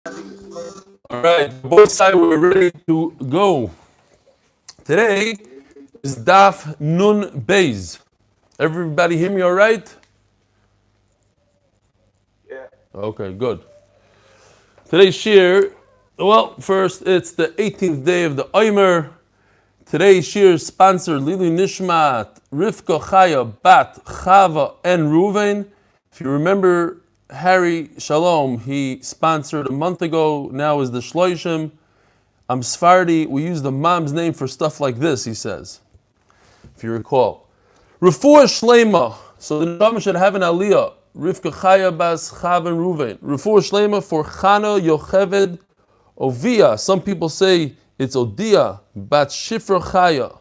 All right, both sides, we're ready to go. Today is Daf Nun Beis. Everybody hear me all right? Yeah. Okay, good. Today's shir, well, first it's the 18th day of the Omer. Today's shir is sponsored Lili Nishmat, Rivka Chaya, Bat, Chava, and Ruvain. If you remember Harry Shalom, he sponsored a month ago, now is the Shloishim. I'm Sephardi, we use the mom's name for stuff like this, he says, if you recall. Refuah Shlema, so the Neshama should have an aliyah. Rivka Chaya Bas Chav and Ruvain. Refuah Shlema for Chana Yocheved Ovia. Some people say it's Odia Bat Shifra Chaya,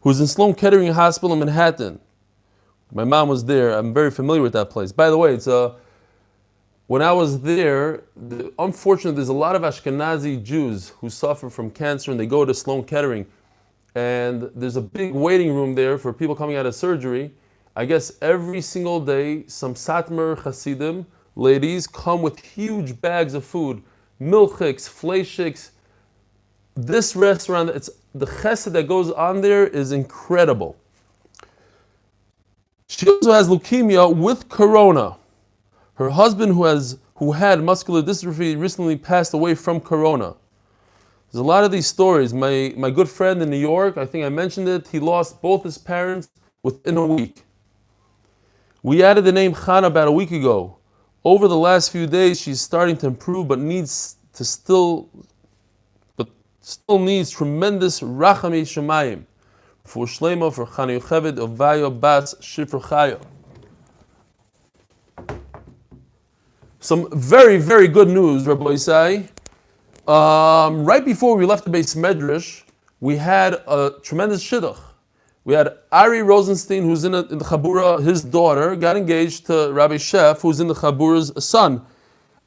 who's in Sloan Kettering Hospital in Manhattan. My mom was there. I'm very familiar with that place. By the way, when I was there, unfortunately, there's a lot of Ashkenazi Jews who suffer from cancer and they go to Sloan Kettering. And there's a big waiting room there for people coming out of surgery. I guess every single day, some Satmar Hasidim ladies come with huge bags of food, milchiks, fleishiks. This restaurant, the chesed that goes on there is incredible. She also has leukemia with corona. Her husband, who had muscular dystrophy, recently passed away from corona. There's a lot of these stories. My good friend in New York, I think I mentioned it, he lost both his parents within a week. We added the name Chana about a week ago. Over the last few days, she's starting to improve, but still needs tremendous rachamei shemayim for Shlema, for Chana Yocheved, Ovaya, Bas, Shifra Chaya. Some very, very good news, Rabbi Isai. Right before we left the Beis Medrash, we had a tremendous shidduch. We had Ari Rosenstein, who's in the Chabura, his daughter, got engaged to Rabbi Shef, who's in the Chabura's son.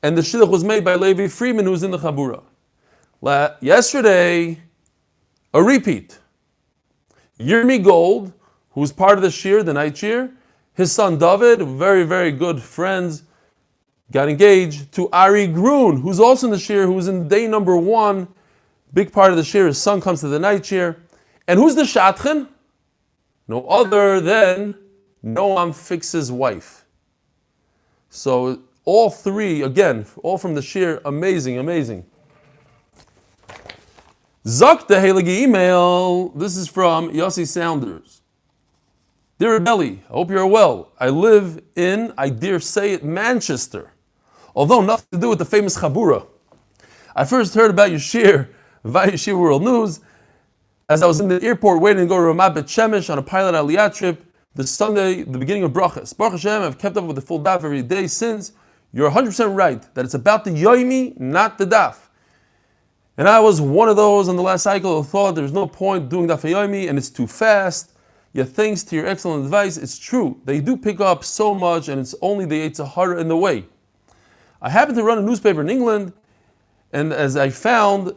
And the shidduch was made by Levi Freeman, who's in the Chabura. Yesterday, a repeat. Yirmi Gold, who's part of the shir, the night shir, his son David, very, very good friends, got engaged to Ari Grun, who's also in the shir, who's in day number 1, big part of the shir. His son comes to the night shir. And who's the Shatchen? No other than Noam Fix's wife. So all three, again, all from the shir, amazing, amazing. Zok the Heilige email. This is from Yossi Sounders. Dear Rebelli, I hope you're well. I live in, I dare say it, Manchester. Although nothing to do with the famous Chabura. I first heard about your shir via Yeshiva World News as I was in the airport waiting to go to Ramat Bet Shemesh on a pilot aliyah trip this Sunday, the beginning of Brachas. Baruch Hashem, I've kept up with the full daf every day since. You're 100% right that it's about the Yomi, not the daf. And I was one of those on the last cycle who thought there's no point doing daf Yomi and it's too fast. Yet thanks to your excellent advice, it's true. They do pick up so much and it's only the Eitzah Hara in the way. I happen to run a newspaper in England, and as I found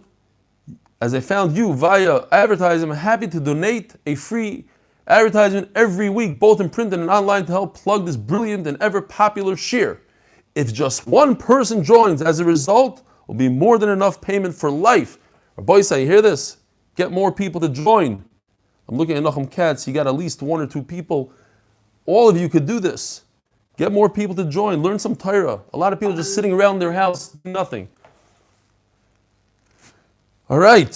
you via advertising, I'm happy to donate a free advertisement every week, both in print and online, to help plug this brilliant and ever popular shir. If just one person joins as a result, it will be more than enough payment for life. Rabbi, you hear this? Get more people to join. I'm looking at Nachum Katz, you got at least 1 or 2 people. All of you could do this. Get more people to join, learn some Torah. A lot of people just sitting around their house, doing nothing. All right.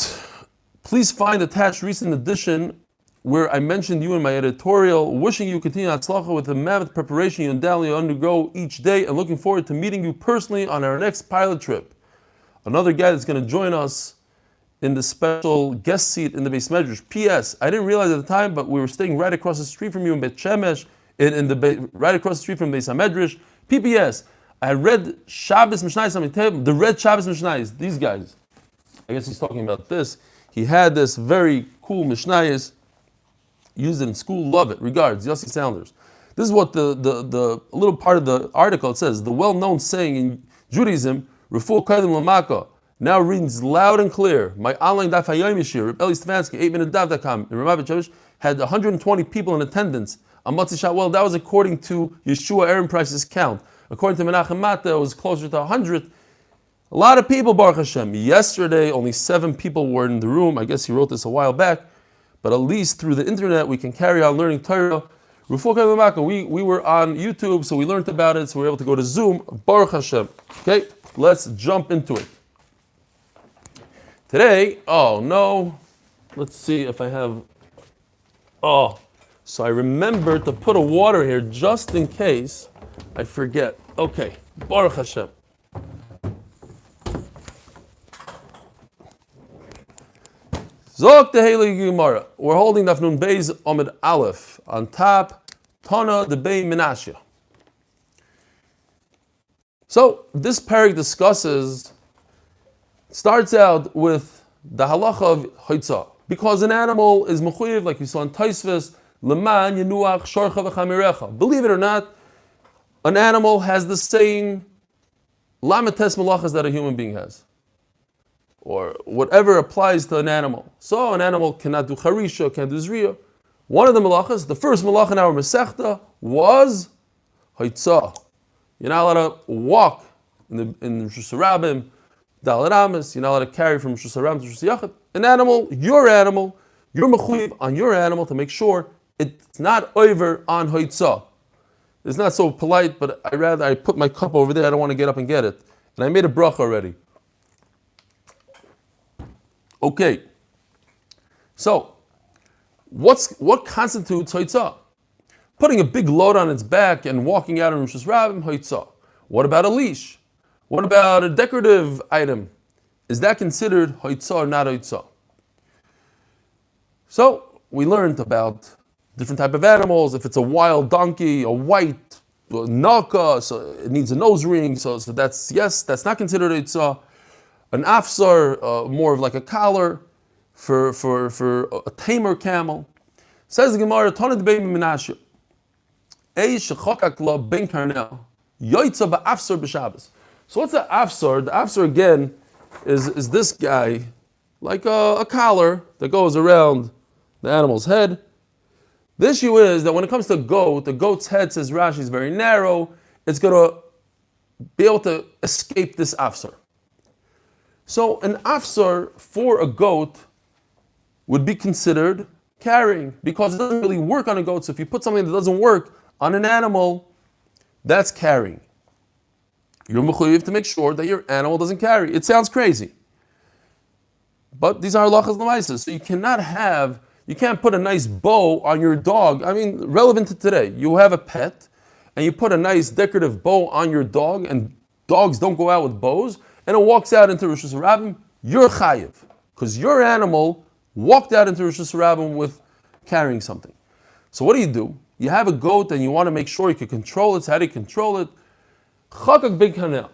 Please find attached recent edition where I mentioned you in my editorial, wishing you continued Hatzlacha with the mammoth preparation you undoubtedly undergo each day, and looking forward to meeting you personally on our next pilot trip. Another guy that's going to join us in the special guest seat in the Beis Medrash. P.S. I didn't realize at the time, but we were staying right across the street from you in Bet Shemesh, right across the street from Beis Medrash. P.P.S. I read Shabbos Mishnayos, the red Shabbos Mishnayos. These guys. I guess he's talking about this. He had this very cool Mishnayos, used it in school, love it. Regards, Yossi Sounders. This is what the little part of the article, it says, the well-known saying in Judaism, Refuah Kodim Lamaka, now reads loud and clear. My online Daf Yomi shir, Eli Stefansky, 8minutedaf.com, in Ramat Bet Shemesh, had 120 people in attendance on Motzi Shawwel. That was according to Yeshua Aaron Price's count. According to Menachem Mata, it was closer to 100. A lot of people, Baruch Hashem. Yesterday, only 7 people were in the room. I guess he wrote this a while back. But at least through the internet, we can carry on learning Torah. We were on YouTube, so we learned about it, so we were able to go to Zoom. Baruch Hashem. Okay, let's jump into it. Today, oh no, let's see if I have, so I remembered to put a water here just in case I forget. Okay, Baruch Hashem. Zok teheli Gemara. We're holding Daf Nun Beis Amud Aleph on top. Tana de Bei Menashe. So this parak discusses, starts out with the halacha of hoitza, because an animal is mechuyev, like we saw in Taisvis, leman yenuach shorcha v'chamirecha. Believe it or not, an animal has the same lamites malachas that a human being has, or whatever applies to an animal. So an animal cannot do charisha, can't do zriya. One of the malachas, the first malach in our Masechta was hoitza. You're not allowed to walk in Rosh Hashanah, Dalet Amos. You're not allowed to carry from Rosh Hashanah to Rosh Yachid. An animal, you're mechuyev on your animal to make sure it's not over on hoitza. It's not so polite, but I put my cup over there. I don't want to get up and get it. And I made a bracha already. Okay. So, what constitutes hoitza? Putting a big load on its back and walking out in Rosh Hashanah, hoitza. What about a leash? What about a decorative item? Is that considered hoitza or not hoitza? So, we learned about different type of animals. If it's a wild donkey, a white naka, so it needs a nose ring, so that's, yes, that's not considered hoitza. An afsar, more of like a collar for a tamer camel. Says the Gemara, Tana de Bei Menashe. Ei shechokak la ben karnel yoitza ba'afsar b'Shabbos. So what's the afsar? The afsar again is this guy, like a collar that goes around the animal's head. The issue is that when it comes to a goat, the goat's head, says Rashi, is very narrow. It's going to be able to escape this afsar. So an afsar for a goat would be considered carrying, because it doesn't really work on a goat. So if you put something that doesn't work on an animal, that's carrying. You're mechuyev to make sure that your animal doesn't carry. It sounds crazy, but these are halachas l'maisa. So you can't put a nice bow on your dog. I mean, relevant to today. You have a pet, and you put a nice decorative bow on your dog, and dogs don't go out with bows, and it walks out into Rosh Hashanah, you're chayiv, because your animal walked out into Rosh Hashanah with carrying something. So what do? You have a goat and you want to make sure you can control it. So how do you control it? Chakak big kanel.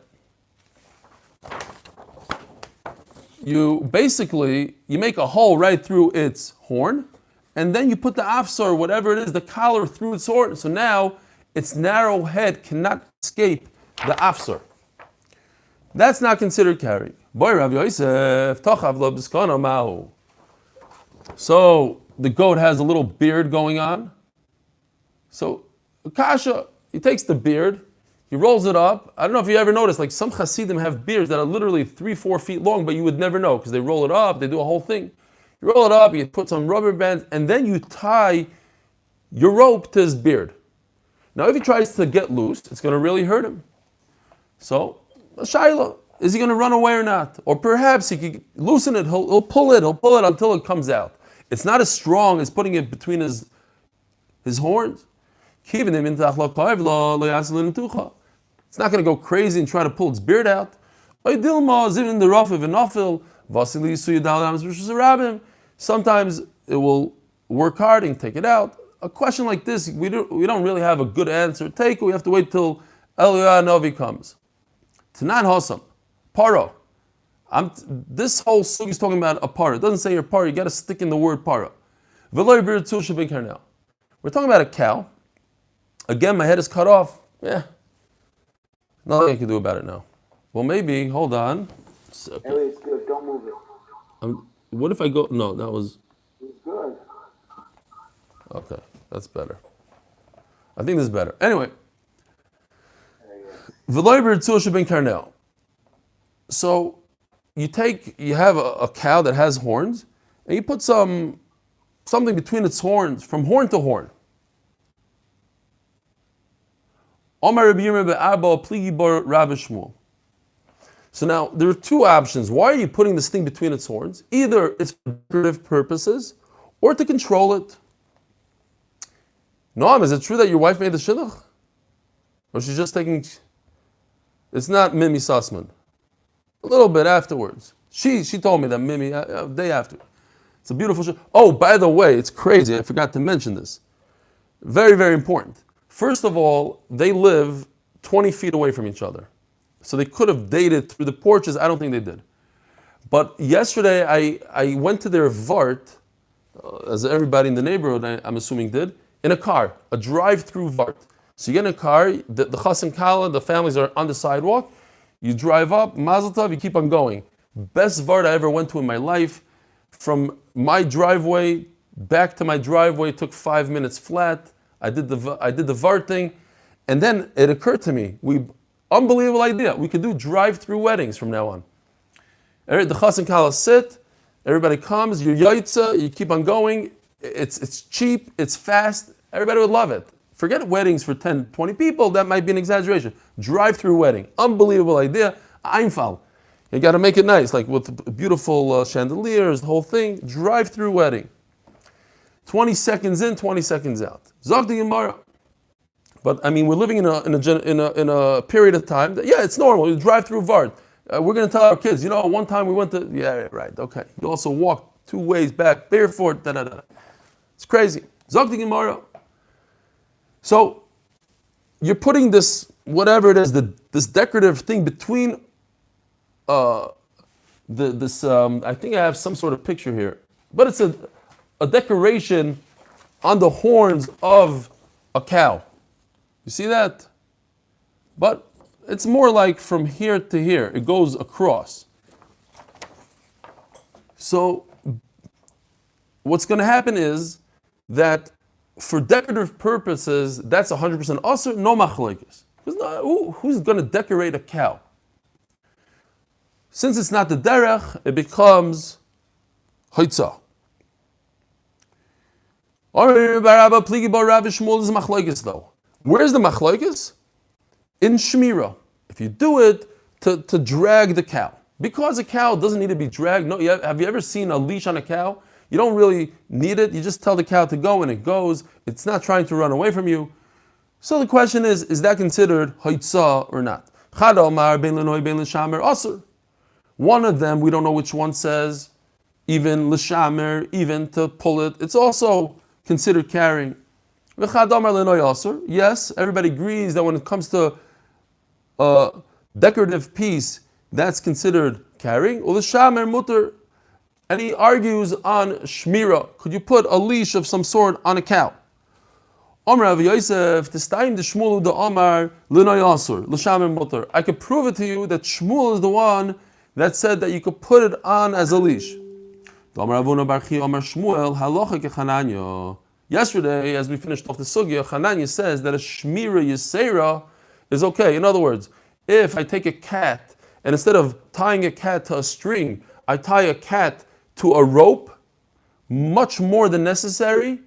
You make a hole right through its horn, and then you put the afsar, whatever it is, the collar through its horn. So now its narrow head cannot escape the afsar. That's not considered carrying. Boy, Rabbi Yosef, tachav lo b'skana mahu. So the goat has a little beard going on. So kasha, he takes the beard, he rolls it up. I don't know if you ever noticed, like some Hasidim have beards that are literally 3-4 feet long, but you would never know because they roll it up, they do a whole thing. You roll it up, you put some rubber bands, and then you tie your rope to his beard. Now if he tries to get loose, it's going to really hurt him. So, Shaila, is he going to run away or not? Or perhaps he could loosen it, he'll pull it until it comes out. It's not as strong as putting it between his horns. It's not going to go crazy and try to pull its beard out. Sometimes it will work hard and take it out. A question like this, we don't really have a good answer. We have to wait till Eliyahu Novi comes. Tanan Hosam, Paro. This whole sug is talking about a para. It doesn't say your para, you got to stick in the word para. We're talking about a cow. Again, my head is cut off. Yeah. Nothing I can do about it now. Well, maybe, hold on. Okay. Anyway, it's good. Don't move it. What if I go? No, that was. It's good. Okay, that's better. I think this is better. Anyway. V'loy b'ritzul shebin karnel. So you have a cow that has horns, and you put something between its horns, from horn to horn. Omar Rabbi Yirmiyah be'arba pligi bar Rav Shmuel. So now there are two options. Why are you putting this thing between its horns? Either it's for decorative purposes or to control it. Noam, is it true that your wife made the shidduch? Or she's just taking... It's not Mimi Sussman. A little bit afterwards. She told me that Mimi, a day after. It's a beautiful shidduch. Oh, by the way, it's crazy. I forgot to mention this. Very, very important. First of all, they live 20 feet away from each other. So they could have dated through the porches. I don't think they did. But yesterday, I went to their Vart, as everybody in the neighborhood, I'm assuming, did, in a car, a drive-through Vart. So you get in a car, the Chas and Kala, the families are on the sidewalk, you drive up, Mazel Tov, you keep on going. Best Vart I ever went to in my life. From my driveway back to my driveway took 5 minutes flat. I did the Vart thing. And then it occurred to me, unbelievable idea. We could do drive-through weddings from now on. The Chas and Kala sit, everybody comes, you're yaitza, you keep on going. It's cheap, it's fast, everybody would love it. Forget weddings for 10, 20 people, that might be an exaggeration. Drive-through wedding, unbelievable idea. Einfall. You got to make it nice, like with beautiful chandeliers, the whole thing. Drive-through wedding. 20 seconds in, 20 seconds out. Zog the Gemara. But I mean, we're living in a period of time that, it's normal. You drive through Vart. We're going to tell our kids, one time we went to, right, okay. You also walked 2 ways back, barefoot, da-da-da. It's crazy. Zog the Gemara. So you're putting this, whatever it is, this decorative thing between I think I have some sort of picture here, but it's a decoration on the horns of a cow. You see that? But it's more like from here to here. It goes across. So what's going to happen is that for decorative purposes, that's 100% asur, no machlokes. Who's going to decorate a cow? Since it's not the derech, it becomes hoitza. Is machlokes though. Where's the machlokes? In shmira. If you do it to drag the cow. Because a cow doesn't need to be dragged. No, have you ever seen a leash on a cow? You don't really need it. You just tell the cow to go and it goes. It's not trying to run away from you. So the question is that considered hoitza or not? One of them, we don't know which one says, even l'shamer, even to pull it. It's also considered carrying. Yes, everybody agrees that when it comes to a decorative piece, that's considered carrying. L'shamer mutter. And he argues on shmira. Could you put a leash of some sort on a cow? I could prove it to you that Shmuel is the one that said that you could put it on as a leash. Yesterday, as we finished off the sugya, Hananya says that a shmira yisera is okay. In other words, if I take a cat and instead of tying a cat to a string, I tie a cat to a rope, much more than necessary,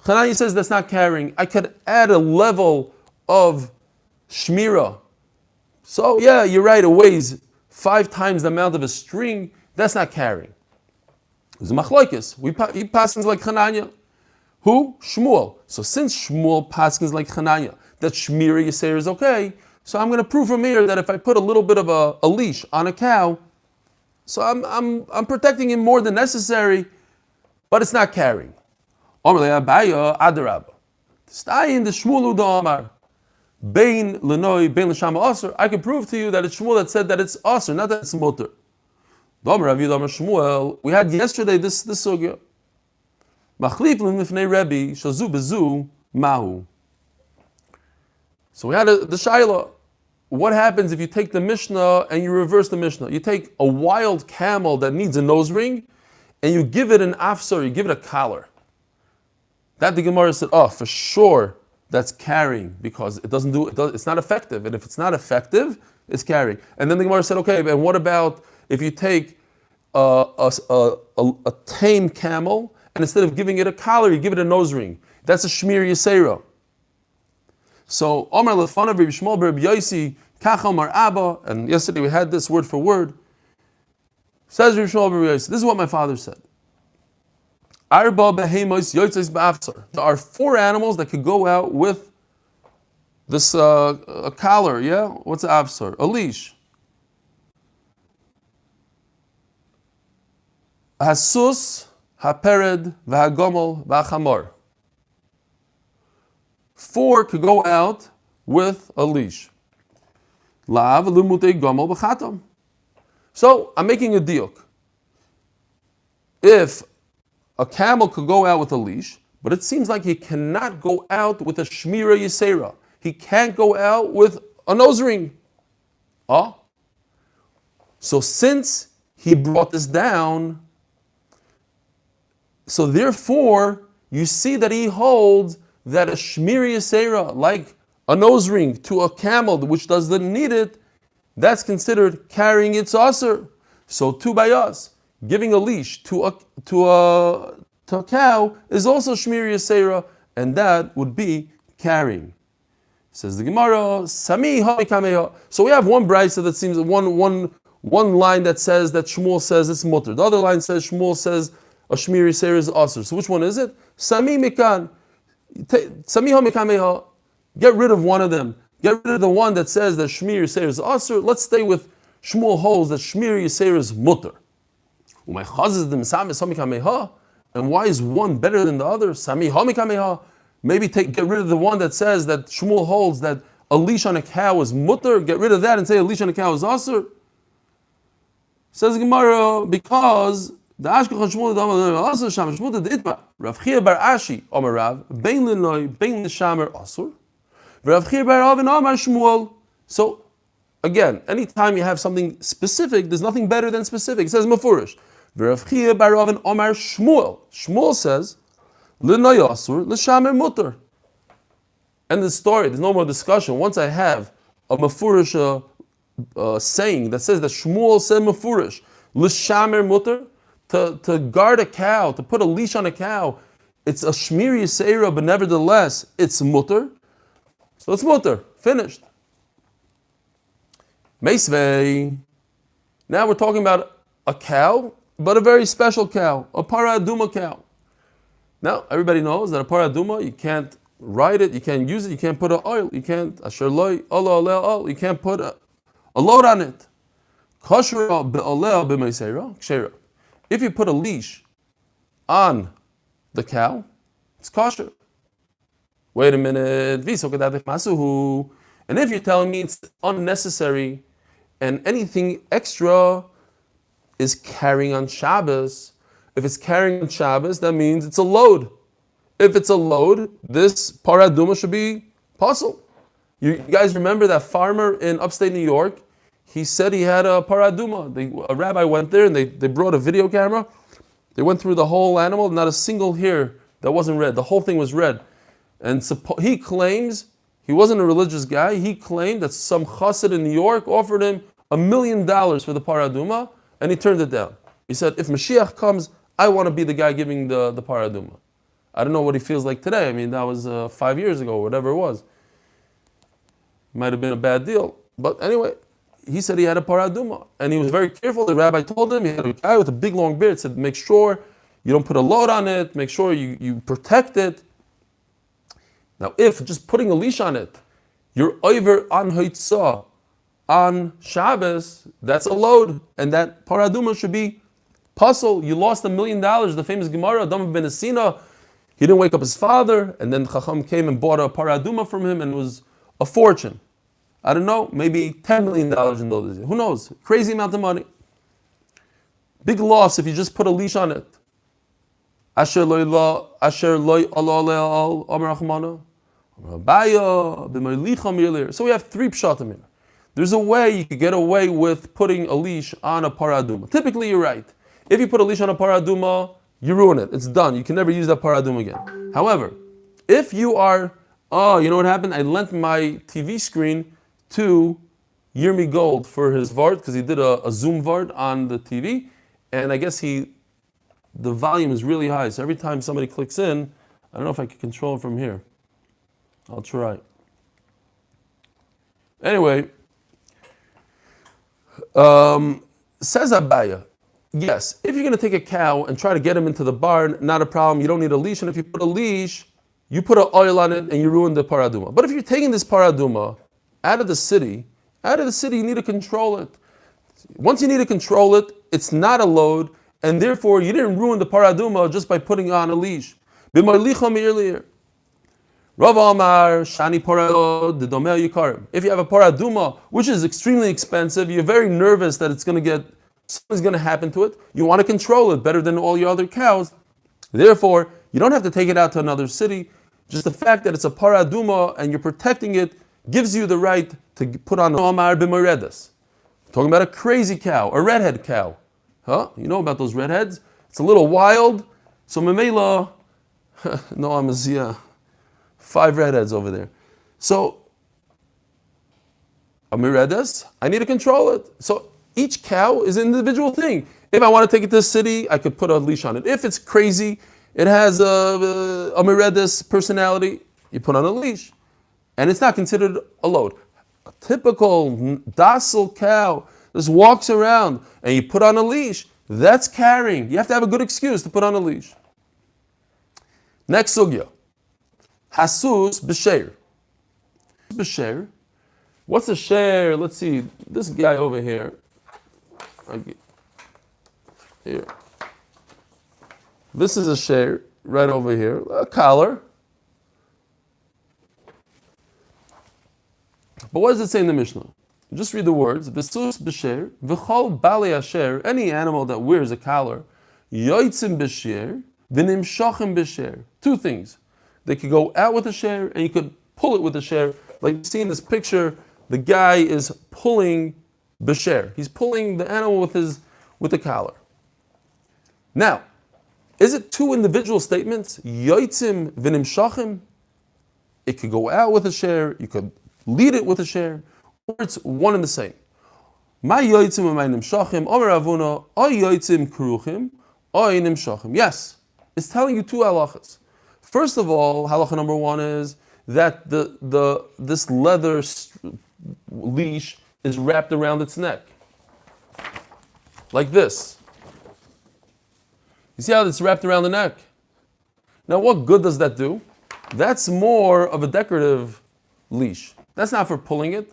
Hananya says that's not carrying. I could add a level of shmira. So you're right, it weighs 5 times the amount of a string. That's not carrying. It's a machlokes. He passes like Hananya. Who? Shmuel. So since Shmuel passes like Hananya, that shmira yisera is okay, so I'm going to prove from here that if I put a little bit of a leash on a cow, so I'm protecting him more than necessary, but it's not carrying. I could prove to you that it's Shmuel that said that it's asur, not that it's mutter. We had yesterday this sugya. So we had the shaila. What happens if you take the Mishnah and you reverse the Mishnah? You take a wild camel that needs a nose ring and you give it an afsar, you give it a collar. That the Gemara said, for sure that's carrying because it's not effective. And if it's not effective, It's carrying. And then the Gemara said, okay, and what about if you take a tame camel, and instead of giving it a collar, you give it a nose ring? That's a Shmir Yisera. So, Omar Lefana Rabbi Shmuel Rabbi Yosi, Kach Omar Abba, and yesterday we had this word for word. Says Rabbi Shmuel Rabbi Yosi, this is what my father said. Arba behemos yotzes ba'afsar. There are 4 animals that could go out with this a collar, yeah? What's an afsar? A leash. Hasus, hapered, v'hagomel, v'achamor. 4 could go out with a leash. Lav lumutei gomel b'chatam. So I'm making a diuk. If a camel could go out with a leash, but it seems like he cannot go out with a shmira yisera. He can't go out with a nose ring. So since he brought this down, so therefore you see that he holds that a shmira yisera, like a nose ring to a camel which doesn't need it, that's considered carrying its aser. So two by us. Giving a leash to a cow is also shmir yisera, and that would be carrying. Says the Gemara, Sami ha. So we have one brayso that seems one line that says that Shmuel says it's mutter. The other line says Shmuel says a shmir yisera is aser. So which one is it? Sami mikan. Sami ha mikameha. Get rid of one of them. Get rid of the one that says that shmir yisera is aser. Let's stay with Shmuel holds that shmir yisera is mutter. And why is one better than the other? Maybe get rid of the one that says that Shmuel holds that a leash on a cow is mutter. Get rid of that and say a leash on a cow is asur. Says Gemara, because the Ashkechan Shmuel asur sham Shmuel the itma Rav Chia bar Ashi Omer Rav bein lenoi bein l'shamer asur. Rav Chia bar Avin Omer Shmuel. So again, anytime you have something specific, there's nothing better than specific. It says mafurish. Rav Chia bar Avin Omer Shmuel. Shmuel says, "L'noy asur, l'shamer mutter." And the story, there's no more discussion. Once I have a mafurish saying that says that Shmuel said mafurish, l'shamer mutter, to guard a cow, to put a leash on a cow, it's a shmir yisera, but nevertheless it's mutter. So it's mutter. Finished. Meisvei. Now we're talking about a cow, but a very special cow, a para aduma cow. Now everybody knows that a para aduma, you can't ride it, you can't use it, you can't put an oil, you can't asher loy ol, you can't put a load on it. If you put a leash on the cow, it's kosher. Wait a minute. And if you're telling me it's unnecessary and anything extra is carrying on Shabbos, if it's carrying on Shabbos, that means it's a load. If it's a load, this paraduma should be puzzle. You guys remember that farmer in upstate New York? He said he had a paraduma. A rabbi went there and they brought a video camera. They went through the whole animal, not a single hair that wasn't red. The whole thing was red. And he claims, he wasn't a religious guy, he claimed that some chassid in New York offered him $1 million for the paraduma, and he turned it down. He said, if Mashiach comes, I want to be the guy giving the paraduma. I don't know what he feels like today. I mean, that was 5 years ago, whatever it was. Might have been a bad deal. But anyway, he said he had a paraduma, and he was very careful. The rabbi told him, he had a guy with a big long beard, said, make sure you don't put a load on it, make sure you protect it. Now, if just putting a leash on it, you're over on Haitzah, on Shabbos, that's a load, and that paraduma should be puzzle. You lost $1 million. The famous Gemara, Adam ben Asina, he didn't wake up his father, and then Chacham came and bought a paraduma from him, and it was a fortune. I don't know, maybe $10 million in those days. Who knows? Crazy amount of money. Big loss if you just put a leash on it. Asher loy Allah Amar Rachmana. So we have 3 pshatim here. There's a way you could get away with putting a leash on a paraduma. Typically, you're right. If you put a leash on a paraduma, you ruin it. It's done. You can never use that paraduma again. However, if you are, you know what happened? I lent my TV screen to Yirmi Gold for his Vart, because he did a Zoom Vart on the TV, and I guess the volume is really high, so every time somebody clicks in, I don't know if I can control it from here. I'll try. Anyway, says Abaya, yes, if you're going to take a cow and try to get him into the barn, not a problem, you don't need a leash, and if you put a leash, you put an oil on it and you ruin the paraduma. But if you're taking this paraduma out of the city, you need to control it. Once you need to control it, it's not a load, and therefore you didn't ruin the paraduma just by putting on a leash. Rav Amar, Shani Parado, the Domel Yikarim. If you have a paraduma, which is extremely expensive, you're very nervous that something's going to happen to it, you want to control it better than all your other cows. Therefore, you don't have to take it out to another city. Just the fact that it's a paraduma and you're protecting it gives you the right to put on Omar b'moredes. Talking about a crazy cow, a redhead cow. Huh? You know about those redheads? It's a little wild. So Memela, no, I'm a 5 redheads over there. So, a miredes, I need to control it. So each cow is an individual thing. If I want to take it to the city, I could put a leash on it. If it's crazy, it has a miredes personality, you put on a leash. And it's not considered a load. A typical docile cow just walks around and you put on a leash, that's carrying. You have to have a good excuse to put on a leash. Next sugya. Hasus b'sheir. B'sheir. What's a share? Let's see. This guy over here. Here. This is a share right over here. A collar. But what does it say in the Mishnah? Just read the words. V'sus b'sher, v'chol bali asher, any animal that wears a collar, yoitzim b'sher, v'nimshachim b'sher. 2 things. They could go out with a share, and you could pull it with a share. Like you see in this picture, the guy is pulling b'sher. He's pulling the animal with the collar. Now, is it 2 individual statements? Yoitzim v'nimshachim. It could go out with a share. You could lead it with a share, or it's one and the same. My yoitzim and my nimshachim, Omer Avuna, oy yoitzim kruchim, oy nimshachim. Yes, it's telling you 2 halachas. First of all, halacha number 1 is that this leather leash is wrapped around its neck, like this. You see how it's wrapped around the neck? Now, what good does that do? That's more of a decorative leash. That's not for pulling it.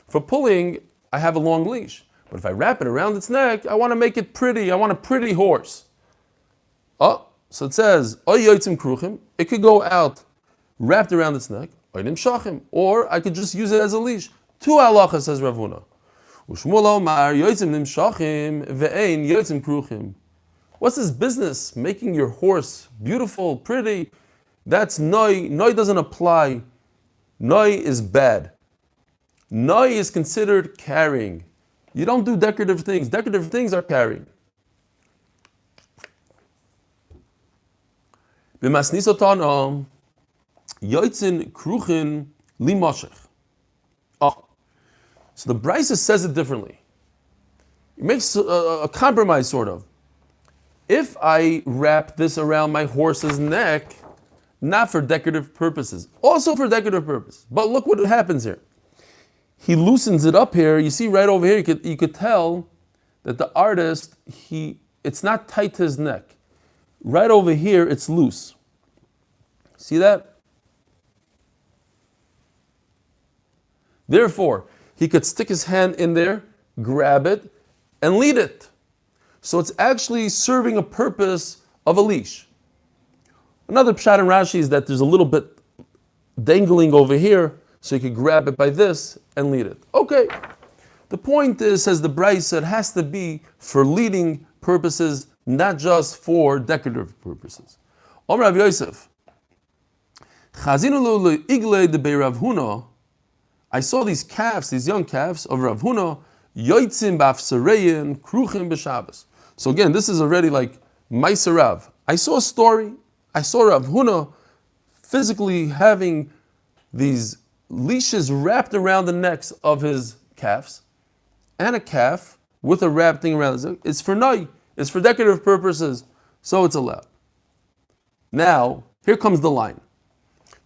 For pulling, I have a long leash. But if I wrap it around its neck, I want to make it pretty. I want a pretty horse. Oh, so it says, oy yoitzim kruchim. It could go out wrapped around its neck, oy nimshachim. Or I could just use it as a leash. 2 halachas, says Rav Huna. Shmuel Omar, yoitzim nimshachim, ve'ein yoitzim kruchim. What's this business? Making your horse beautiful, pretty. That's noi. Noi doesn't apply. Noi is bad. Noi is considered carrying. You don't do decorative things. Decorative things are carrying. B'masnisotano yoitzin kruchin limoshech. Oh, so the Brisa says it differently. It makes a compromise, sort of. If I wrap this around my horse's neck, not for decorative purposes, also for decorative purpose. But look what happens here. He loosens it up here. You see right over here, you could tell that the artist, it's not tight to his neck. Right over here, it's loose. See that? Therefore, he could stick his hand in there, grab it, and lead it. So it's actually serving a purpose of a leash. Another pshat in Rashi is that there's a little bit dangling over here, so you could grab it by this and lead it. Okay. The point is, says the Brisa, it has to be for leading purposes, not just for decorative purposes. Omer Rav Yosef, Chazinu igle de be Rav Huna. I saw these calves, these young calves of Rav Huna, yoitzim b'afsareyin kruchim b'Shabbos. So again, this is already like Ma'aser Rav. I saw a story. I saw Rav Huna physically having these leashes wrapped around the necks of his calves. and a calf with a wrapped thing around it. It's for noi. It's for decorative purposes, so it's allowed. Now, here comes the line.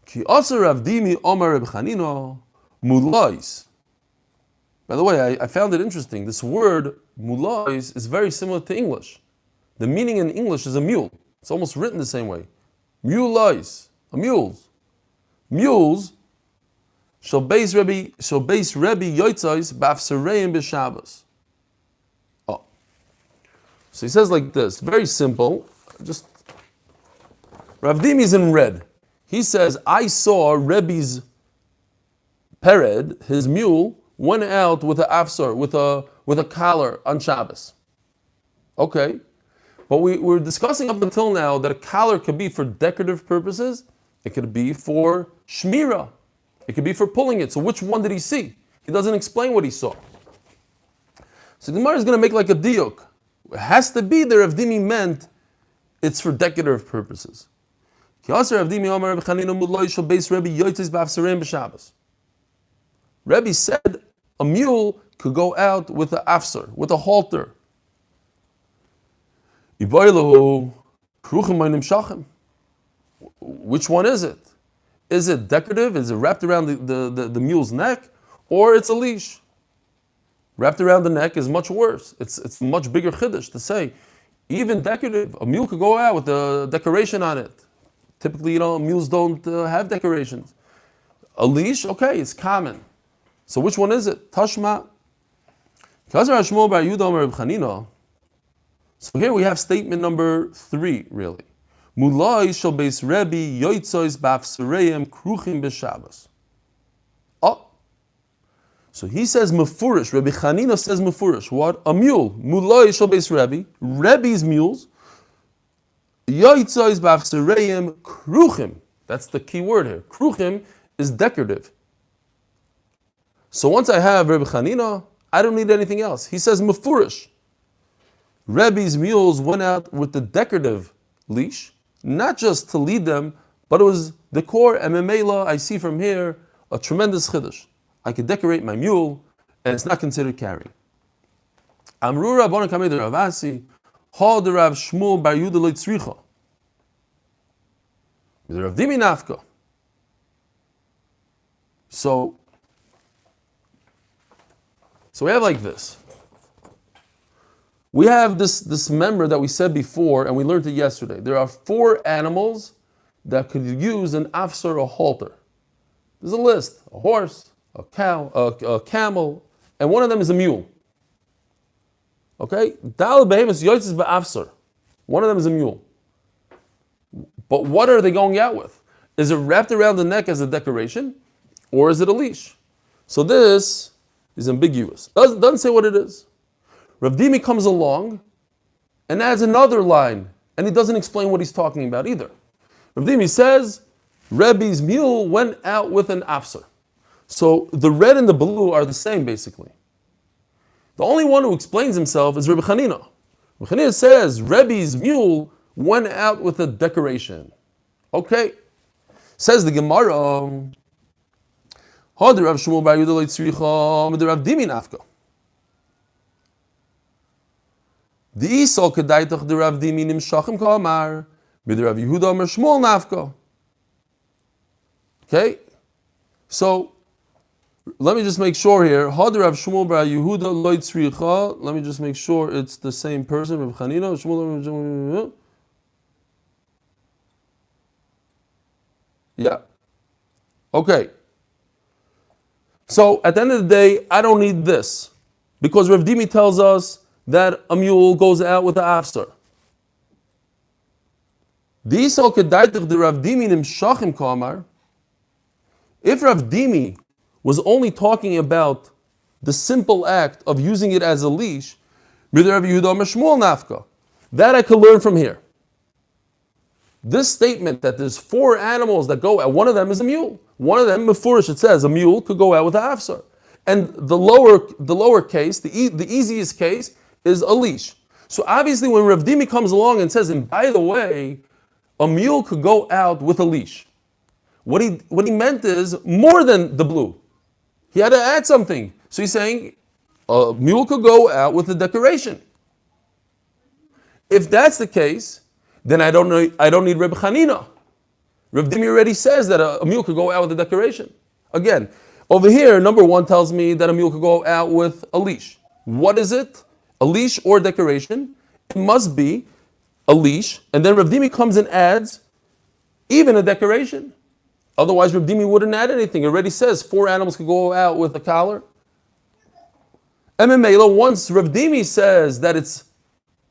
Ki aser Rav Dimi Omar Reb Chanina mulais. By the way, I found it interesting. This word mulais is very similar to English. The meaning in English is a mule. It's almost written the same way. Mulais, a mules. Mules shall base Rebbe yotzais b'afsareim b'Shabbos. Oh, so he says like this, very simple. Just Rav Dimi is in red. He says, I saw Rebbe's pered, his mule, went out with an afsar, with a collar on Shabbos. Okay, but we were discussing up until now that a collar could be for decorative purposes. It could be for shmira. It could be for pulling it. So which one did he see? He doesn't explain what he saw. So the Gemara is going to make like a diuk. It has to be that Rav Dimi meant it's for decorative purposes. Rebbe said a mule could go out with an afsar, with a halter. Which one is it? Is it decorative? Is it wrapped around the mule's neck? Or it's a leash? Wrapped around the neck is much worse. It's much bigger chiddush to say. Even decorative, a mule could go out with a decoration on it. Typically, mules don't have decorations. A leash, okay, it's common. So which one is it? Tashma. So here we have statement number 3, really. Mulai shall base Rebbe yoitzois b'afsareim kruchim b'Shabbos. Oh, so he says mefurish. Rabbi Chanina says mefurish. What? A mule. Mulai shall base Rebbe. Rebbe's mules. Yoitzois b'afsareim kruchim. That's the key word here. Kruchim is decorative. So once I have Rabbi Chanina, I don't need anything else. He says mefurish. Rebbe's mules went out with the decorative leash, not just to lead them, but it was decor and memela. I see from here a tremendous chiddush. I could decorate my mule, and it's not considered carrying. Amru Rabbanu Kamei de Rav Asi, Ha de Rav Shmuel bar Yudah lo tzricha. The Rav Dimi nafka. So we have like this. We have this member that we said before, and we learned it yesterday. There are 4 animals that could use an afsar, a halter. There's a list: a horse, a cow, a camel, and one of them is a mule. Okay? Dal behemoth yotzes ba'afsar. One of them is a mule. But what are they going out with? Is it wrapped around the neck as a decoration, or is it a leash? So this is ambiguous. Doesn't say what it is. Rav Dimi comes along and adds another line, and he doesn't explain what he's talking about either. Rav Dimi says, Rebbe's mule went out with an afsar. So the red and the blue are the same, basically. The only one who explains himself is Rabbi Chanina. Rabbi Chanina says, Rebbe's mule went out with a decoration. Okay. Says the Gemara, Rav Shmuel bar Yudah lo tzricha, Rav Dimi nafka. The Isol kedaitach the Rav Dimi nimshachim ka'amar, b'de Rav Yehuda Omer Shmuel nafka. Okay, so let me just make sure here. Had Rav Shmuel bar Yehuda lo tzricha. Let me just make sure it's the same person. Rav Chanina Shmuel. Yeah. Okay. So at the end of the day, I don't need this because Rav Dimi tells us that a mule goes out with the afsar. If Rav Dimi was only talking about the simple act of using it as a leash, that I could learn from here. This statement that there's 4 animals that go out, one of them is a mule. One of them, mefurish, it says a mule could go out with the afsar. And the lower case, the easiest case, is a leash. So obviously when Rav Dimi comes along and says, and by the way, a mule could go out with a leash, what he meant is more than the blue. He had to add something. So he's saying, a mule could go out with a decoration. If that's the case, then I don't need Reb Chanina. Reb Dimi already says that a mule could go out with a decoration. Again, over here, number 1 tells me that a mule could go out with a leash. What is it? A leash or decoration? It must be a leash, and then Reb Dimi comes and adds even a decoration. Otherwise, Reb Dimi wouldn't add anything. It already says 4 animals could go out with a collar. Once Reb Dimi says that it's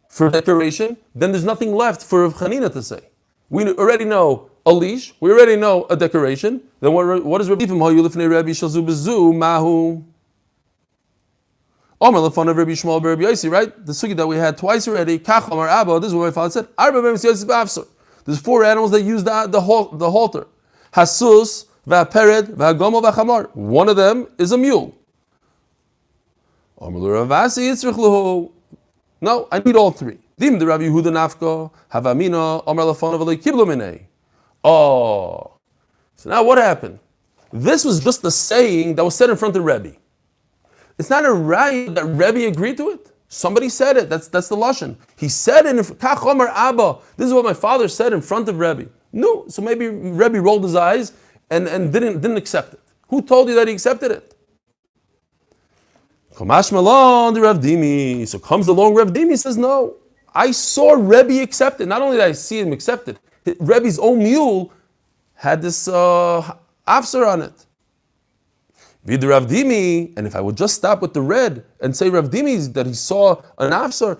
for decoration, then there's nothing left for Reb Chanina to say. We already know a leash, we already know a decoration. Then what is Reb Dimi? Mahu. Omer lefon of Rabbi Shmuel, Rabbi Yosi, right? The sugi that we had twice already. Kach Amar Abba. This is what my father said. There's 4 animals that use the halter. Hasus, va'pered, va'gomo, va'chamar. One of them is a mule. Omer l'Ravasi yitzrich lehu. No, I need all 3. Dim the Rabbi Yehuda nafka havamina Omer lefon of alei kiblu minei. Oh, so now what happened? This was just the saying that was said in front of Rebbe. It's not a right that Rebbe agreed to it. Somebody said it. That's the lashon. He said it in Kach Omer Abba. This is what my father said in front of Rebbe. No, so maybe Rebbe rolled his eyes and didn't accept it. Who told you that he accepted it? Kamash Malon the Rav Dimi. So comes along Rav Dimi, says no. I saw Rebbe accept it. Not only did I see him accept it, Rebbe's own mule had this afser on it. Vid Rav Dimi, and if I would just stop with the red and say Rav Dimi that he saw an afser,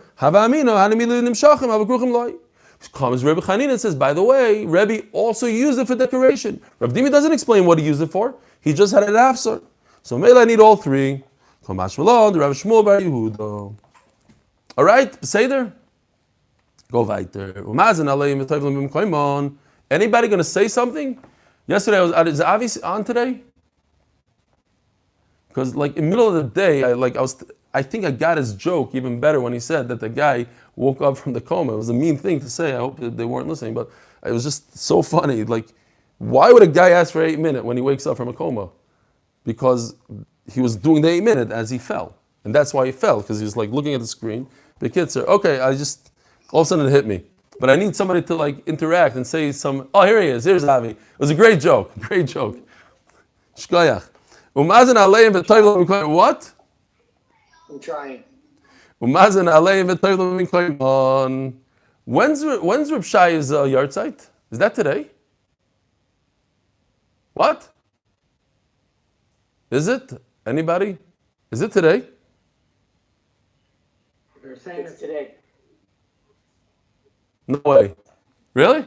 comes Rebbe Chanina and says, by the way, Rebbe also used it for decoration. Rav Dimi doesn't explain what he used it for. He just had an afser. So maybe I need all 3. All right, say there. Go weiter. Anybody going to say something? Yesterday is Avi on today? Because like in the middle of the day, I think I got his joke even better when he said that the guy woke up from the coma. It was a mean thing to say. I hope that they weren't listening, but it was just so funny. Like, why would a guy ask for 8 minutes when he wakes up from a coma? Because he was doing the 8 minutes as he fell. And that's why he fell, because he was like looking at the screen. The kid said, okay, all of a sudden it hit me. But I need somebody to like interact and say oh, here he is, here's Avi. It was a great joke. Shkoyach. What? I'm trying. When's Reb Shai's yard site? Is that today? What? Is it? Anybody? Is it today? They're saying it's today. No way. Really?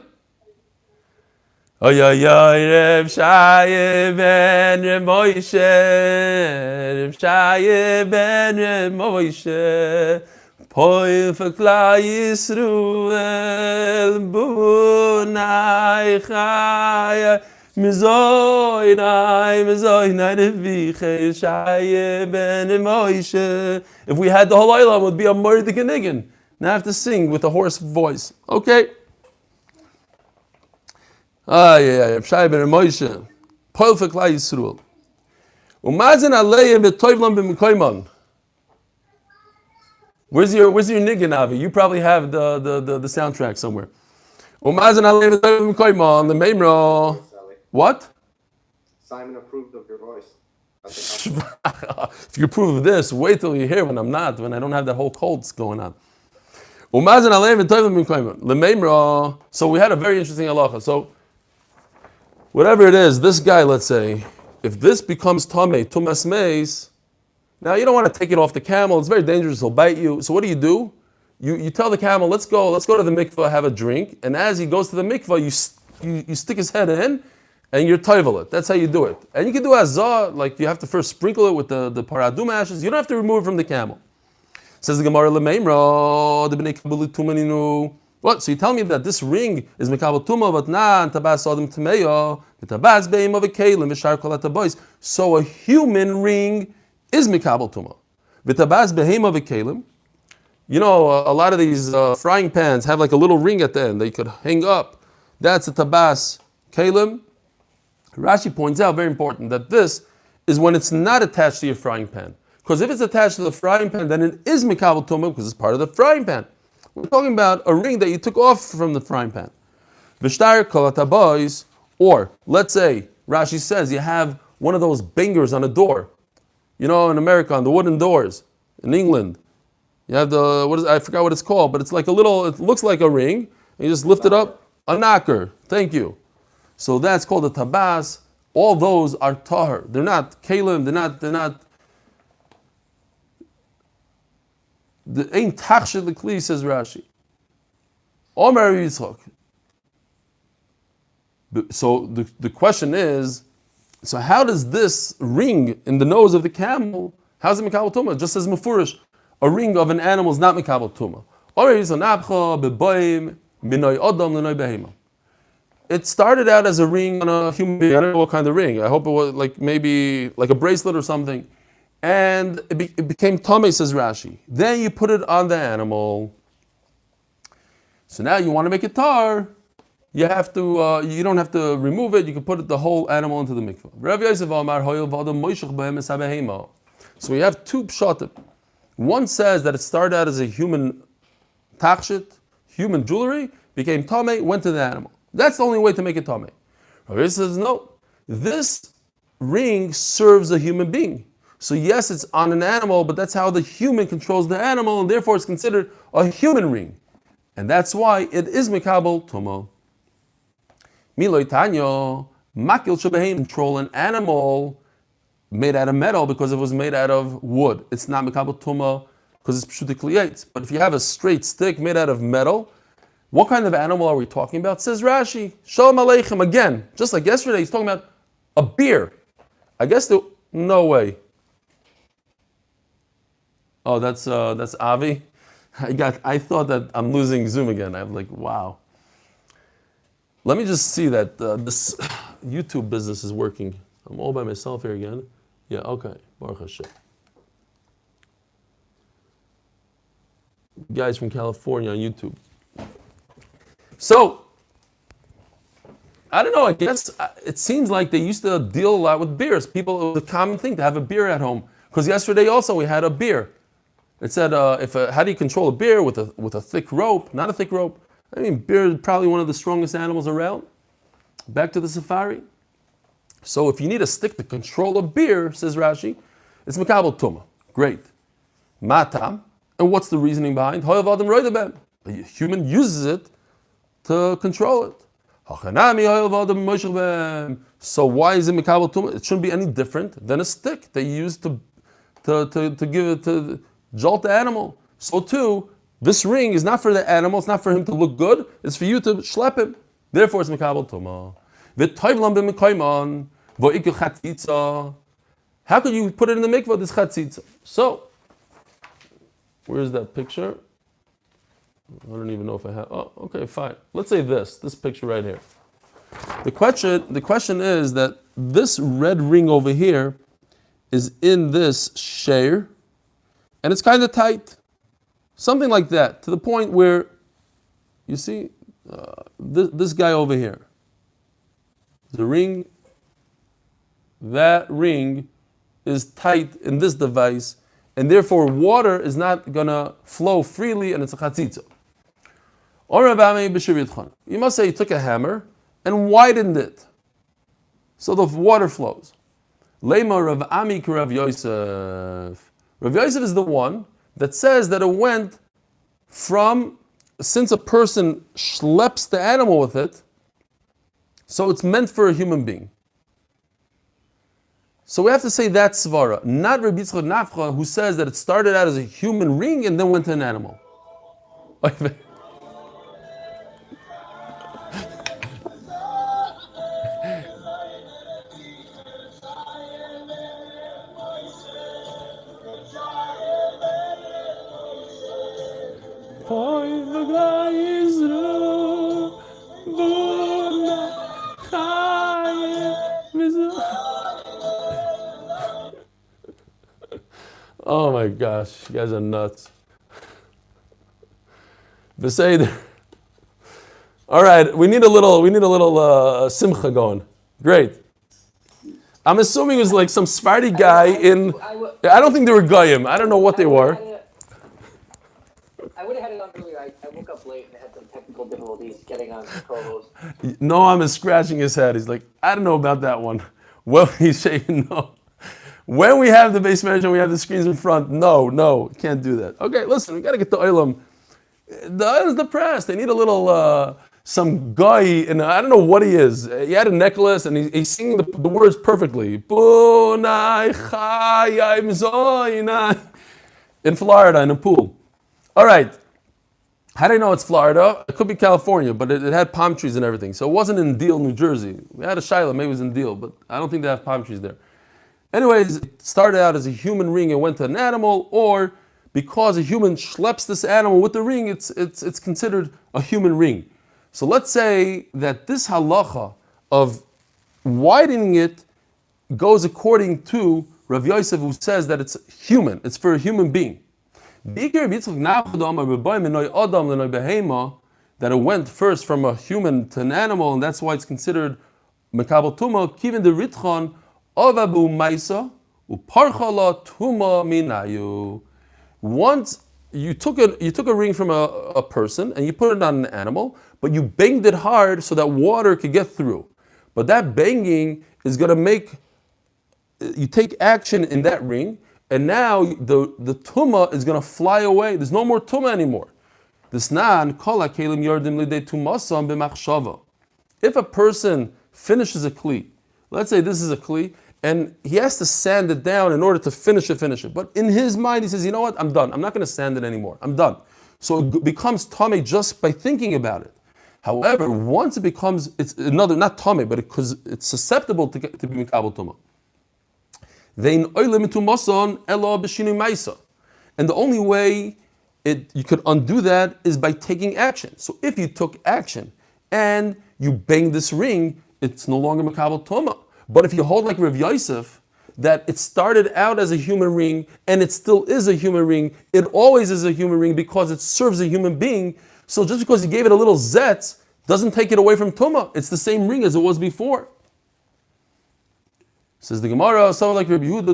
Oh yeah, Reb Shai ben Reb Moshe, Reb Shai ben Reb Moshe, Poil Faklai Yisruel Bunai Chaya Mizoinai Reviche Shai ben Reb Moshe. If we had the whole Olam, it would be a Mordik and Niggin. Now I have to sing with a hoarse voice. Okay. Reb Shai ben Moshe, Poil Faklai Yisruel. Umazen Aleim v'Toivlam b'Mikoymon. Where's your niggin, Avi? You probably have the soundtrack somewhere. Umazen Aleim v'Toivlam b'Mikoymon. The Meimro. What? Simon approved of your voice. If you approve of this, wait till you hear when I'm not, when I don't have that whole cold going on. Umazen Aleim v'Toivlam b'Mikoymon. The Meimro. So we had a very interesting halacha. So whatever it is, this guy, let's say, if this becomes tamei, tumas meis, now you don't want to take it off the camel. It's very dangerous. He'll bite you. So what do? You tell the camel, let's go to the mikvah, have a drink. And as he goes to the mikvah, you stick his head in, and you toivel it. That's how you do it. And you can do azah, like you have to first sprinkle it with the paradum ashes. You don't have to remove it from the camel. Says the Gemara, lemeimra, the bnei kabbalu tumaninu. What? So you tell me that this ring is mekabel tuma, but not tabas adam tameya, tabas beim of a kalim v'shar kol hatabois. So a human ring is mekabel tuma. V'tabas beim of a kalim. You know, a lot of these frying pans have like a little ring at the end. They could hang up. That's a tabas kalim. Rashi points out, very important, that this is when it's not attached to your frying pan. Because if it's attached to the frying pan, then it is mikabel tumah because it's part of the frying pan. We're talking about a ring that you took off from the frying pan. V'shtar kolatabois, or let's say Rashi says you have one of those bangers on a door. In America, on the wooden doors. In England, you have I forgot what it's called, but it's like it looks like a ring, and you just lift it up. A knocker. Thank you. So that's called a tabas. All those are tahar. They're not kalim. They're not. The ain't tachshit l'kli, says Rashi. Omer Yitzchak. So the question is, so how does this ring in the nose of the camel, how's it mikabel tumah? It just says mefurish, a ring of an animal is not mikabel tumah. It started out as a ring on a human being. I don't know what kind of ring. I hope it was maybe like a bracelet or something. And it became tameh, says Rashi. Then you put it on the animal. So now you want to make it tar. You have to. You don't have to remove it. You can put the whole animal into the mikvah. So we have two pshatim. One says that it started out as a human tachshit, human jewelry, became tameh, went to the animal. That's the only way to make it tameh. Rabbi says no. This ring serves a human being. So yes, it's on an animal, but that's how the human controls the animal, and therefore it's considered a human ring. And that's why it is mikabel tumah. Miloi tanyo, makil shebehem, control an animal made out of metal because it was made out of wood. It's not mikabel tumah because it's pshuti kliyetz. But if you have a straight stick made out of metal, what kind of animal are we talking about? Says Rashi, Shalom Aleichem, again, just like yesterday, he's talking about a beer. I guess no way. Oh, that's Avi. I thought that I'm losing Zoom again. I'm like, wow. Let me just see that this YouTube business is working. I'm all by myself here again. Yeah, okay. Baruch Hashem. Guys from California on YouTube. So, I don't know, I guess it seems like they used to deal a lot with beers. It was a common thing to have a beer at home. Because yesterday also we had a beer. It said, how do you control a beer with a thick rope? Not a thick rope. I mean, beer is probably one of the strongest animals around. Back to the safari. So if you need a stick to control a beer, says Rashi, it's mikabel tumah. Great. Matam. And what's the reasoning behind? A human uses it to control it. So why is it mikabel tumah? It shouldn't be any different than a stick they use to give it to jolt the animal. So too, this ring is not for the animal, it's not for him to look good, it's for you to schlep him. Therefore it's mikabel tumah. How could you put it in the mikvah, this chatzitza? So, where's that picture? I don't even know if I have. Oh, okay, fine. Let's say this picture right here. The question is that this red ring over here is in this sheir, and it's kind of tight. Something like that, to the point where, you see, this guy over here, the ring, that ring is tight in this device, and therefore water is not going to flow freely, and it's a chatzitza. You must say you took a hammer and widened it, so the water flows. Lema Rav Ami Rav Yosef. Rav Yosef is the one that says that it went from, since a person schleps the animal with it, so it's meant for a human being. So we have to say that svara, not Rabbi Yitzchak Nafcha, who says that it started out as a human ring and then went to an animal. Oh my gosh, you guys are nuts. Beseder. All right, we need a little simcha going. Great. I'm assuming it was like some Sephardi guy in. I don't think they were goyim. I don't know what they were. I would have had it on earlier. I woke up late and had some technical difficulties getting on co-host. Noam is scratching his head. He's like, I don't know about that one. Well, he's shaking no. When we have the base measure and we have the screens in front, no, can't do that. Okay, listen, we got to get the oilam. The oilam's depressed. They need a little, some guy, and I don't know what he is. He had a necklace and he's singing the words perfectly. In Florida, in a pool. All right. How do I know it's Florida? It could be California, but it had palm trees and everything. So it wasn't in Deal, New Jersey. We had a Shiloh, maybe it was in Deal, but I don't think they have palm trees there. Anyways, it started out as a human ring and went to an animal, or because a human schleps this animal with the ring, it's considered a human ring. So let's say that this halacha of widening it goes according to Rav Yosef, who says that it's human, it's for a human being. That it went first from a human to an animal, and that's why it's considered mekabel tuma. Kiven the ritchon avabu maisa uparchala tuma minayu. Once you took a ring from a person and you put it on an animal, but you banged it hard so that water could get through. But that banging is going to make you take action in that ring. And now the tumah is going to fly away. There's no more tumah anymore. If a person finishes a kli, let's say this is a kli, and he has to sand it down in order to finish it. But in his mind, he says, you know what, I'm done. I'm not going to sand it anymore. I'm done. So it becomes tameh just by thinking about it. However, once it becomes, it's another, not tameh, but because it's susceptible to be mikabel tumah. And the only way you could undo that is by taking action. So if you took action and you bang this ring, it's no longer makabel toma. But if you hold like Rav Yosef, that it started out as a human ring and it still is a human ring, it always is a human ring because it serves a human being. So just because you gave it a little zetz doesn't take it away from toma. It's the same ring as it was before. Says the Gemara, someone like Rabbi Yehuda,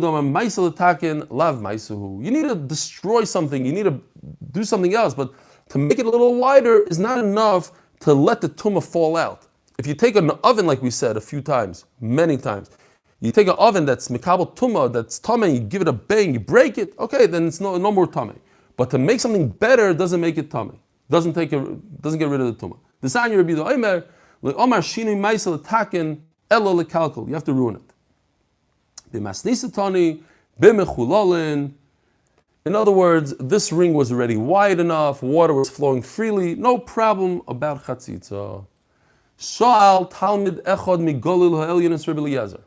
lav maisuhu. You need to destroy something. You need to do something else. But to make it a little wider is not enough to let the tumah fall out. If you take an oven, like we said a few times, many times, you take an oven that's mikabel tumah, that's tameh, you give it a bang, you break it. Okay, then it's no more tameh. But to make something better doesn't make it tameh. Doesn't get rid of the tumah. The sign Rabbi Yehuda, Omar shinu ma'isel taken elo lekalkal. You have to ruin it. In other words, this ring was already wide enough, water was flowing freely, no problem about chatzitza. Sha'al Talmud echad migolil ha'elyonis Rabbi Eliezer.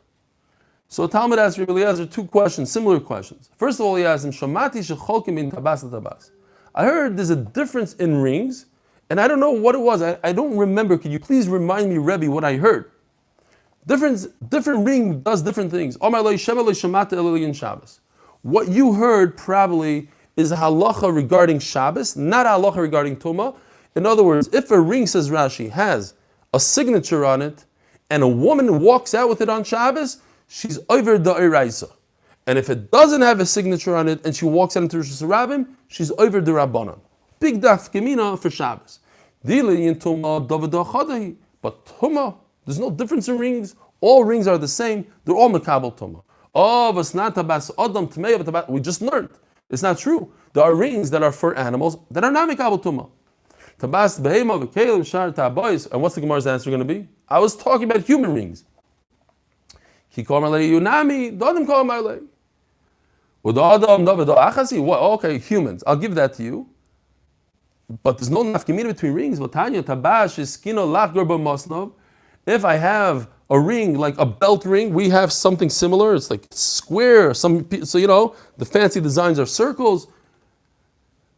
So Talmud asked Rabbi Eliezer two questions, similar questions. First of all, he asked him, Shamati shecholkim in tabas tabas. I heard there's a difference in rings, and I don't know what it was. I don't remember. Could you please remind me, Rebbe, what I heard? Different ring does different things. What you heard probably is a halacha regarding Shabbos, not a halacha regarding Tumah. In other words, if a ring, says Rashi, has a signature on it, and a woman walks out with it on Shabbos, she's over the Iraisa. And if it doesn't have a signature on it, and she walks out into Rosh Hashanah, she's over the Rabbanan. Big daf gemina for Shabbos. But Tumah, there's no difference in rings. All rings are the same. They're all mekabel tumah. We just learned. It's not true. There are rings that are for animals that are not mekabel tumah. And what's the Gemara's answer going to be? I was talking about human rings. Okay, humans. I'll give that to you. But there's no nafkamina between rings. If I have a ring, like a belt ring, we have something similar. It's like square. So the fancy designs are circles.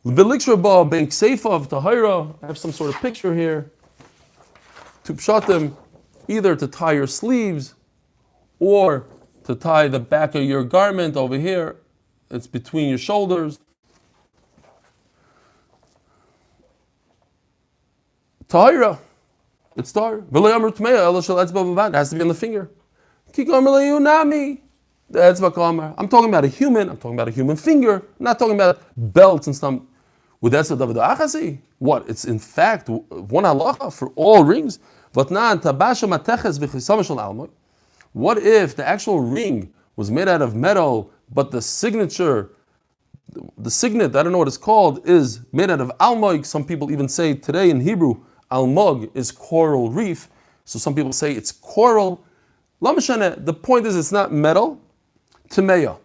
I have some sort of picture here. To pshatim, either to tie your sleeves or to tie the back of your garment over here. It's between your shoulders. Tahira. It's tar. It has to be on the finger. That's Vakamar. I'm talking about a human. I'm talking about a human finger. I'm not talking about belts and stuff. Would that's David Achasi? What? It's in fact one halacha for all rings. What if the actual ring was made out of metal, but the signet, I don't know what it's called, is made out of almog. Some people even say today in Hebrew, almog is coral reef. So some people say it's coral. The point is it's not metal. Temeya.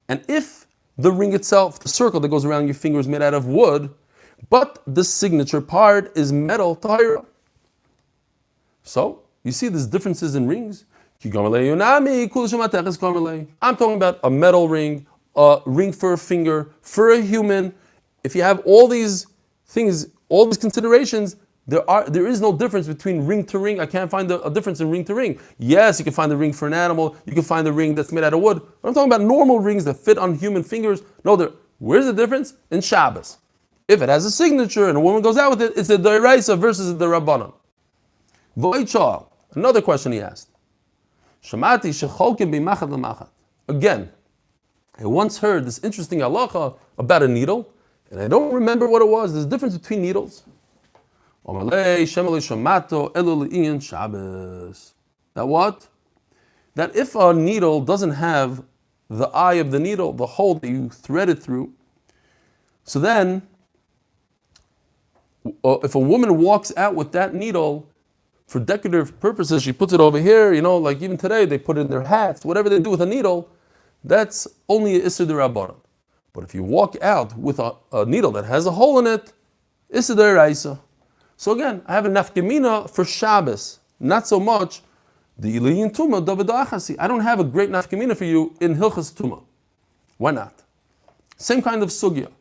And if the ring itself, the circle that goes around your finger, is made out of wood, but the signature part is metal, tahira. So you see there's differences in rings. I'm talking about a metal ring, a ring for a finger, for a human. If you have all these things, all these considerations, there is no difference between ring to ring. I can't find a difference in ring to ring. Yes, you can find a ring for an animal. You can find a ring that's made out of wood. But I'm talking about normal rings that fit on human fingers. No, where's the difference? In Shabbos. If it has a signature and a woman goes out with it, it's a deraisa versus the rabbanon. Voichal. Another question he asked. Shamati shecholkin b'machat l'machat. Again, I once heard this interesting halacha about a needle, and I don't remember what it was. There's a difference between needles. That what? That if a needle doesn't have the eye of the needle, the hole that you thread it through, so then if a woman walks out with that needle for decorative purposes, she puts it over here, like even today they put it in their hats, whatever they do with a needle, that's only a Isser D'Rabbanan. But if you walk out with a needle that has a hole in it, Isser D'Oraisa. So again, I have a nafkamina for Shabbos, not so much the Eli and Tuma, David Achasi. I don't have a great nafkamina for you in Hilchas Tuma. Why not? Same kind of sugya.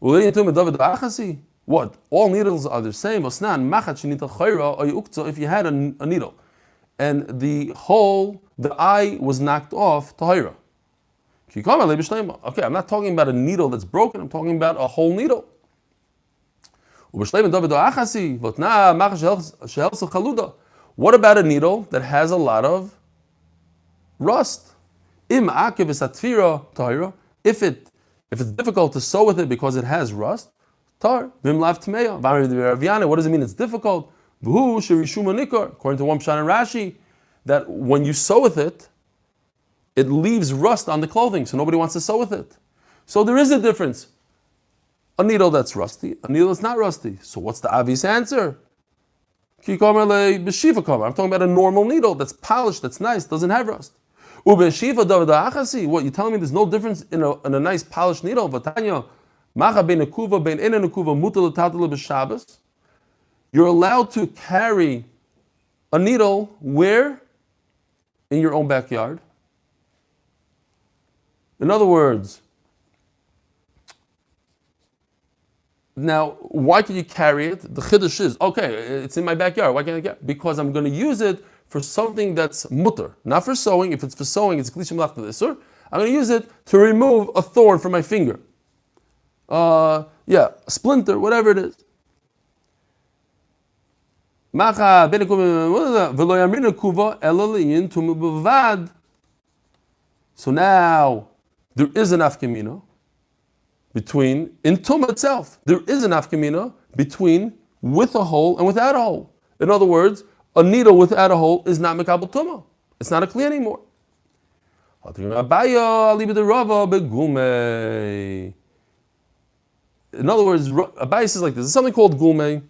Eli and Tuma, David Achasi. What? All needles are the same. If you had a needle and the hole, the eye was knocked off, tahira. Okay, I'm not talking about a needle that's broken. I'm talking about a whole needle. What about a needle that has a lot of rust? If it's difficult to sew with it because it has rust, tar. What does it mean it's difficult? According to one Pshat and Rashi, that when you sew with it, it leaves rust on the clothing, so nobody wants to sew with it. So there is a difference. A needle that's rusty, a needle that's not rusty. So what's the obvious answer? I'm talking about a normal needle that's polished, that's nice, doesn't have rust. What, you're telling me there's no difference in a nice polished needle? You're allowed to carry a needle where? In your own backyard. In other words, now, why can you carry it? The chiddush is, okay, it's in my backyard. Why can't I carry it? Because I'm going to use it for something that's mutter, not for sewing. If it's for sewing, it's kli shemlach l'isur. I'm going to use it to remove a thorn from my finger. A splinter, whatever it is. So now, there is an afkamina between, in Tumah itself, there is an afkamina between with a hole and without a hole. In other words, a needle without a hole is not mekabel Tumah. It's not a kli anymore. In other words, Abai says like this. There's something called gulmei,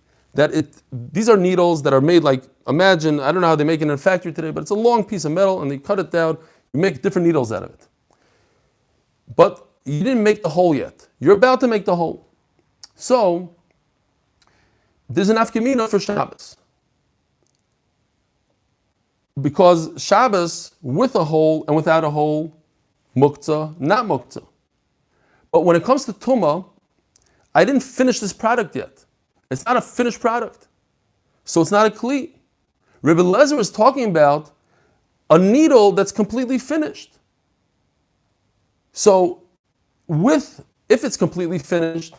these are needles that are made like, imagine, I don't know how they make it in a factory today, but it's a long piece of metal and they cut it down, you make different needles out of it. But you didn't make the hole yet. You're about to make the hole. So, there's an afkamina for Shabbos. Because Shabbos, with a hole and without a hole, muktzah, not muktzah. But when it comes to Tumah, I didn't finish this product yet. It's not a finished product. So it's not a kli. Rabbi Lezer is talking about a needle that's completely finished. So, if it's completely finished,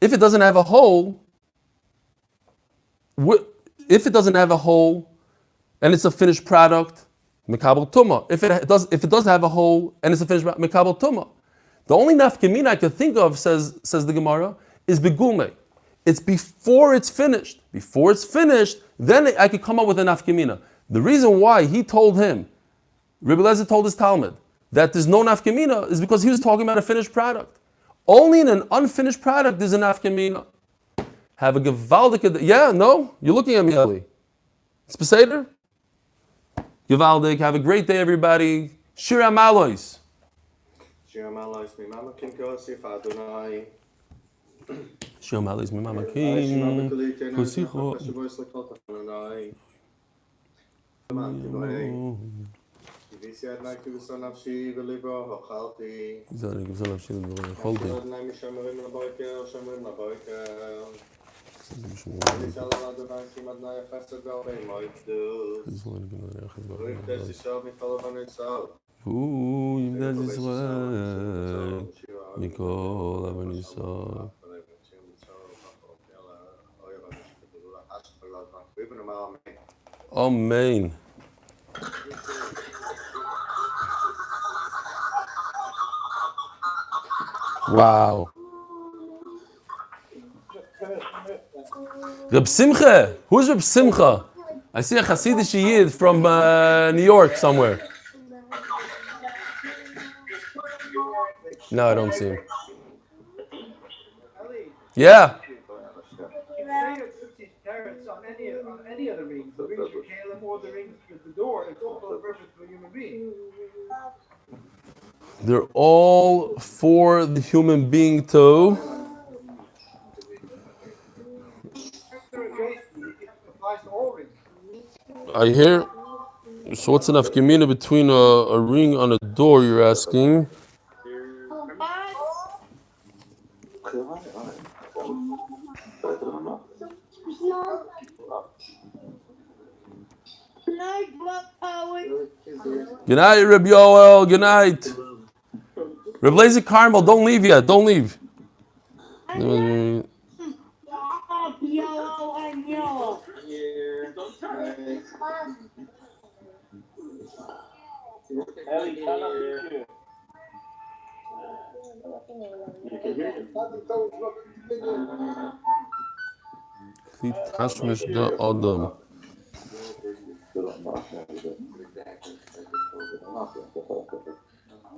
if it doesn't have a hole, If it doesn't have a hole and it's a finished product, Mekabel Tumah. If it does have a hole and it's a finished product, Mekabel Tumah. The only nafkamina I could think of, says the Gemara, is Begulme. It's before it's finished. Before it's finished, then I could come up with a nafkamina. The reason why he told him, Rabbi Lezer told his Talmud, that there's no nafkamina is because he was talking about a finished product. Only in an unfinished product there's a nafkamina. Have a gewaldige... Yeah, no? You're looking at me, Eli. It's Beseder? Gewaldig. Have a great day, everybody. Shira Malois. Shira Malois, mi mama kim kosif Adonai. Shira Malois, mi mama kim kosicho. Visi Adonai kivisa nafshi v'libro hochalti. Zani kivisa nafshi v'libro hochalti. Adonai mishamrim laboiker, shamrim laboiker. Visi Adonai kim Adonai chesed v'alvei moidu. V'riftes Yisrael mikol avanisol. Yimdez Yisrael mikol avanisol. Amen. Wow. Reb Simcha. Who's Reb Simcha? I see a Hasidic Yid from New York somewhere. No, I don't see him. Yeah. On any of the rings for Caleb or the rings with the door, it's also perfect for a human being. They're all for the human being too. I hear. So what's enough gemina between a ring on a door, you're asking? Good night, Rabbi Yoel. Good night. Rabbi Lezer Carmel, don't leave yet. Don't leave. Tashmish da Adam.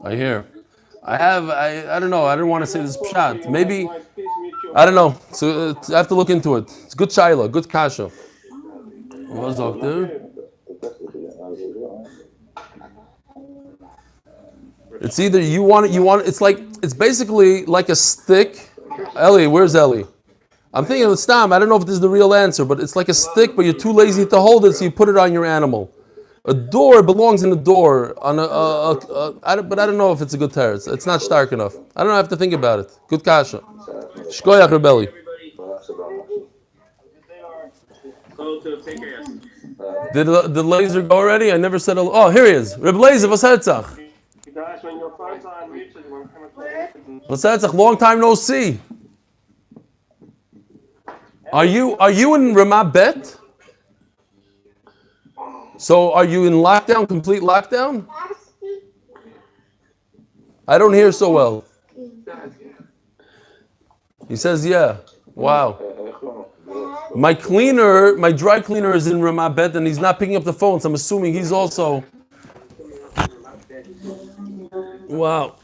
I hear. I don't know. I don't want to say this pshat. Maybe, I don't know. So I have to look into it. It's good shaila, good kasha. What's up there? It's either you want it, it's basically like a stick. Eli, where's Eli? I'm thinking of Stam. I don't know if this is the real answer, but it's like a stick, but you're too lazy to hold it, so you put it on your animal. A door belongs in a door on but I don't know if it's a good teretz. It's not stark enough. I don't know. I have to think about it. Good kasha. Shkoyach Rebelli. Did the laser go already? I never said. Oh, here he is. Reb Lezer, was herzach? Was herzach? Long time no see. Are you in Ramah Bet? So are you in lockdown, complete lockdown? I don't hear so well. He says, yeah. Wow. My dry cleaner is in Ramah Bet and he's not picking up the phone, so I'm assuming he's also... Wow.